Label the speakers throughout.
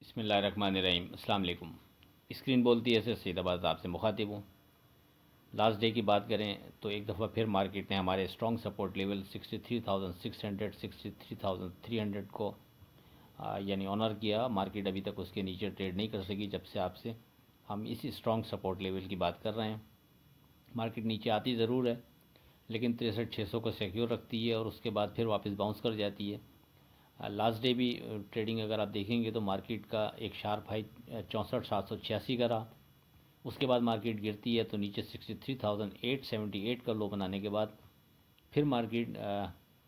Speaker 1: बिस्मिल्लाहिर्रहमानिर्रहीम। अस्सलाम वालेकुम। स्क्रीन बोलती है, सैयदाबाद आपसे मुखातिब हूँ। लास्ट डे की बात करें तो एक दफ़ा फिर मार्केट ने हमारे स्ट्रॉन्ग सपोर्ट लेवल 63,600 63,300 को यानी ऑनर किया। मार्केट अभी तक उसके नीचे ट्रेड नहीं कर सकी जब से आपसे हम इस स्ट्रॉन्ग सपोर्ट लेवल की बात कर रहे हैं। मार्केट नीचे आती ज़रूर है लेकिन 63,600 को सिक्योर रखती है और उसके बाद फिर वापस बाउंस कर जाती है। लास्ट डे भी ट्रेडिंग अगर आप देखेंगे तो मार्केट का एक शार्प हाई 64,786 का रहा। उसके बाद मार्केट गिरती है तो नीचे 63,878 का लो बनाने के बाद फिर मार्केट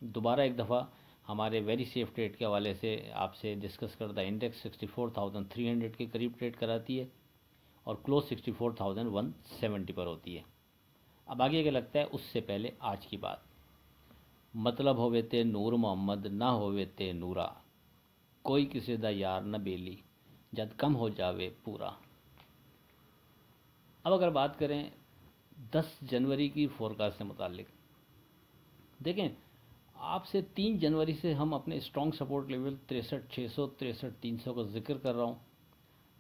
Speaker 1: दोबारा एक दफ़ा हमारे वेरी सेफ ट्रेड के हवाले से आपसे डिस्कस करता इंडेक्स 64,300 के करीब ट्रेड कराती है और क्लोज 64,170 पर होती है। अब आगे क्या लगता है, उससे पहले आज की बात। मतलब होवे ते नूर मोहम्मद ना होवे ते नूरा, कोई किसी दा यार न बेली, जद कम हो जावे पूरा। अब अगर बात करें 10 जनवरी की फोरकास्ट से मुतालिक, देखें आपसे 3 जनवरी से हम अपने स्ट्रॉन्ग सपोर्ट लेवल 63,600 63,300 का जिक्र कर रहा हूँ।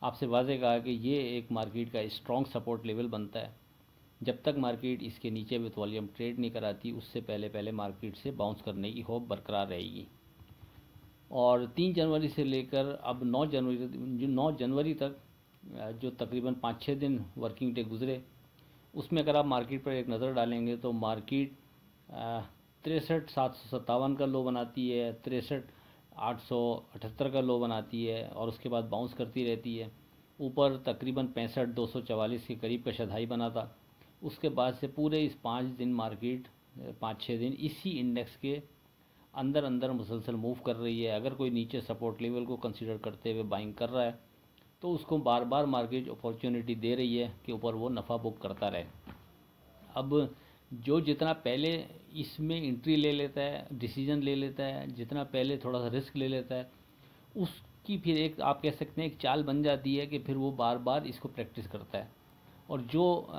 Speaker 1: आपसे वाज़े कहा कि ये एक मार्केट का स्ट्रॉन्ग सपोर्ट लेवल बनता है। जब तक मार्केट इसके नीचे विथ वॉल्यूम ट्रेड नहीं कराती उससे पहले मार्केट से बाउंस करने की होप बरकरार रहेगी। और 3 जनवरी से लेकर अब 9 जनवरी तक जो तकरीबन 5-6 दिन वर्किंग डे गुजरे, उसमें अगर आप मार्केट पर एक नज़र डालेंगे तो मार्केट 63,757 का लो बनाती है, 63,878 का लो बनाती है और उसके बाद बाउंस करती रहती है। ऊपर तकरीबन 65,244 के करीब का शधाई बना था। उसके बाद से पूरे इस 5 दिन मार्केट 5-6 दिन इसी इंडेक्स के अंदर अंदर मुसलसल मूव कर रही है। अगर कोई नीचे सपोर्ट लेवल को कंसीडर करते हुए बाइंग कर रहा है तो उसको बार बार मार्केट अपॉर्चुनिटी दे रही है कि ऊपर वो नफ़ा बुक करता रहे। अब जो जितना पहले इसमें एंट्री ले लेता है, डिसीजन ले लेता है, जितना पहले थोड़ा सा रिस्क ले लेता है, उसकी फिर एक आप कह सकते हैं एक चाल बन जाती है कि फिर वो बार बार इसको प्रैक्टिस करता है। और जो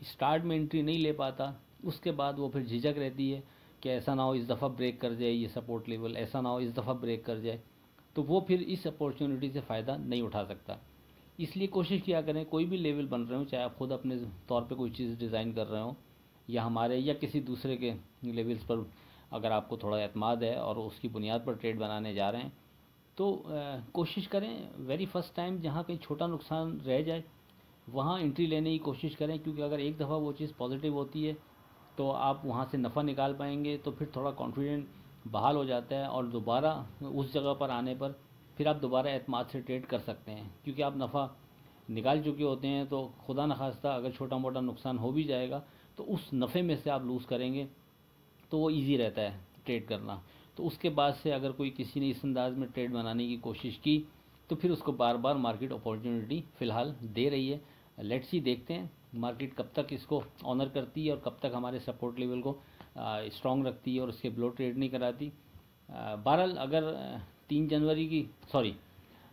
Speaker 1: स्टार्ट में एंट्री नहीं ले पाता उसके बाद वो फिर झिझक रहती है कि ऐसा ना हो इस दफ़ा ब्रेक कर जाए ये सपोर्ट लेवल, ऐसा ना हो इस दफ़ा ब्रेक कर जाए, तो वो फिर इस अपॉर्चुनिटी से फ़ायदा नहीं उठा सकता। इसलिए कोशिश किया करें कोई भी लेवल बन रहे हो, चाहे आप खुद अपने तौर पे कोई चीज़ डिज़ाइन कर रहे हो या हमारे या किसी दूसरे के लेवल्स पर अगर आपको थोड़ा एतमाद है और उसकी बुनियाद पर ट्रेड बनाने जा रहे हैं तो कोशिश करें वेरी फर्स्ट टाइम जहाँ कहीं छोटा नुकसान रह जाए वहाँ एंट्री लेने की कोशिश करें, क्योंकि अगर एक दफ़ा वो चीज़ पॉजिटिव होती है तो आप वहाँ से नफ़ा निकाल पाएंगे तो फिर थोड़ा कॉन्फिडेंट बहाल हो जाता है और दोबारा उस जगह पर आने पर फिर आप दोबारा एतमाद से ट्रेड कर सकते हैं, क्योंकि आप नफ़ा निकाल चुके होते हैं। तो खुदा न खास्ता अगर छोटा मोटा नुकसान हो भी जाएगा तो उस नफ़े में से आप लूज़ करेंगे तो वो ईजी रहता है ट्रेड करना। तो उसके बाद से अगर कोई किसी ने इस अंदाज में ट्रेड बनाने की कोशिश की तो फिर उसको बार बार मार्केट अपॉर्चुनिटी फ़िलहाल दे रही है। लेट्स सी, देखते हैं मार्केट कब तक इसको ऑनर करती है और कब तक हमारे सपोर्ट लेवल को स्ट्रॉन्ग रखती है और उसके बिलो ट्रेड नहीं कराती। बहरहाल अगर 3 जनवरी की सॉरी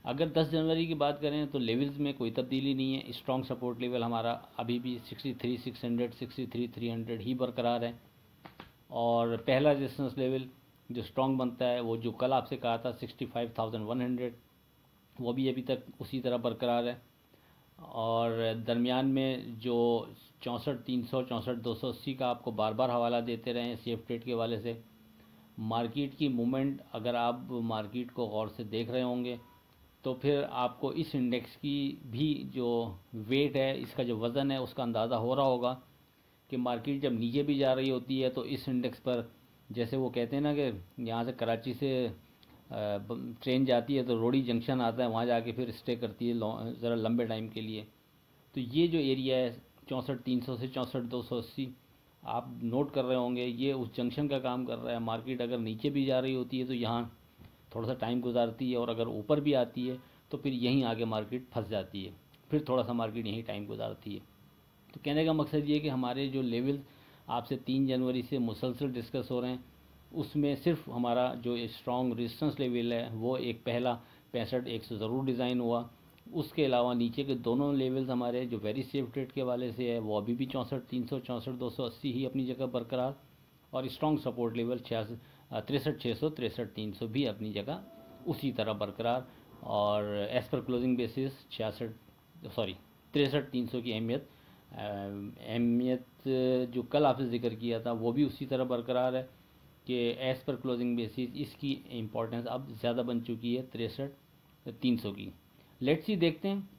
Speaker 1: अगर 10 जनवरी की बात करें तो लेवल्स में कोई तब्दीली नहीं है। स्ट्रॉन्ग सपोर्ट लेवल हमारा अभी भी 63,600 63,300 ही बरकरार है और पहला रेजिस्टेंस लेवल जो स्ट्रॉन्ग बनता है वो जो कल आपसे कहा था 65,100 वो भी अभी तक उसी तरह बरकरार है। और दरमियान में जो 64,300 64,280 का आपको बार बार हवाला देते रहे हैं सेफ ट्रेड के हवाले से, मार्केट की मूवमेंट अगर आप मार्केट को गौर से देख रहे होंगे तो फिर आपको इस इंडेक्स की भी जो वेट है, इसका जो वज़न है, उसका अंदाज़ा हो रहा होगा कि मार्केट जब नीचे भी जा रही होती है तो इस इंडेक्स पर, जैसे वो कहते हैं ना कि यहाँ से कराची से ट्रेन जाती है तो रोडी जंक्शन आता है, वहाँ जाके फिर स्टे करती है ज़रा लंबे टाइम के लिए। तो ये जो एरिया है 64,300 से 64,280 आप नोट कर रहे होंगे, ये उस जंक्शन का काम कर रहा है। मार्केट अगर नीचे भी जा रही होती है तो यहाँ थोड़ा सा टाइम गुजारती है और अगर ऊपर भी आती है तो फिर यहीं आगे मार्केट फंस जाती है, फिर थोड़ा सा मार्केट यहीं टाइम गुजारती है। तो कहने का मकसद ये कि हमारे जो लेवल आपसे 3 जनवरी से मुसलसल डिस्कस हो रहे हैं उसमें सिर्फ हमारा जो स्ट्रॉन्ग रेजिस्टेंस लेवल है वो एक पहला 65,100 ज़रूर डिज़ाइन हुआ। उसके अलावा नीचे के दोनों लेवल्स हमारे जो वेरी सेफ ट्रेड के वाले से है वो अभी भी 64,300 64,280 ही अपनी जगह बरकरार और स्ट्रॉन्ग सपोर्ट लेवल 63,600 63,300 भी अपनी जगह उसी तरह बरकरार। और एज़ पर क्लोजिंग बेसिस 63,300 की अहमियत जो कल आपसे जिक्र किया था वो भी उसी तरह बरकरार है कि एज़ पर क्लोजिंग बेसिस इसकी इम्पोर्टेंस अब ज़्यादा बन चुकी है 63,300 की। लेट्स सी देखते हैं,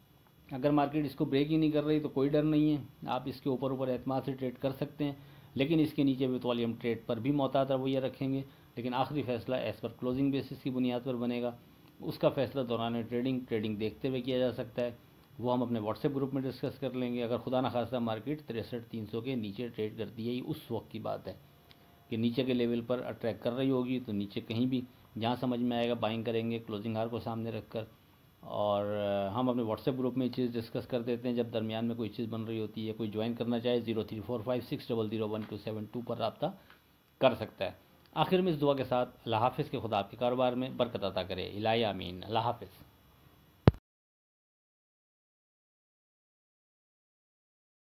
Speaker 1: अगर मार्केट इसको ब्रेक ही नहीं कर रही तो कोई डर नहीं है, आप इसके ऊपर एतमाद से ट्रेड कर सकते हैं, लेकिन इसके नीचे विथ वॉल्यूम ट्रेड पर भी मोहतात रवैया रखेंगे। लेकिन आखिरी फैसला एज़ पर क्लोजिंग बेसिस की बुनियाद पर बनेगा, उसका फैसला दौरान ट्रेडिंग देखते हुए किया जा सकता है। वो हम अपने व्हाट्सएप ग्रुप में डिस्कस कर लेंगे। अगर खुदा न खास्ता मार्केट 63,300 के नीचे ट्रेड करती है, ये उस वक्त की बात है कि नीचे के लेवल पर अट्रैक्ट कर रही होगी, तो नीचे कहीं भी जहाँ समझ में आएगा बाइंग करेंगे क्लोजिंग आर को सामने रखकर। और हम अपने व्हाट्सएप ग्रुप में ये चीज़ डिस्कस कर देते हैं जब दरमियान में कोई चीज़ बन रही होती है। कोई ज्वाइन करना चाहे 0345600172 पर रब्ता कर सकता है। आखिर में इस दुआ के साथ, अल्लाह हाफ़िज़ के खुदा आपके कारोबार में बरकत अता करे। इलाही आमीन। अल्लाह हाफ़िज़।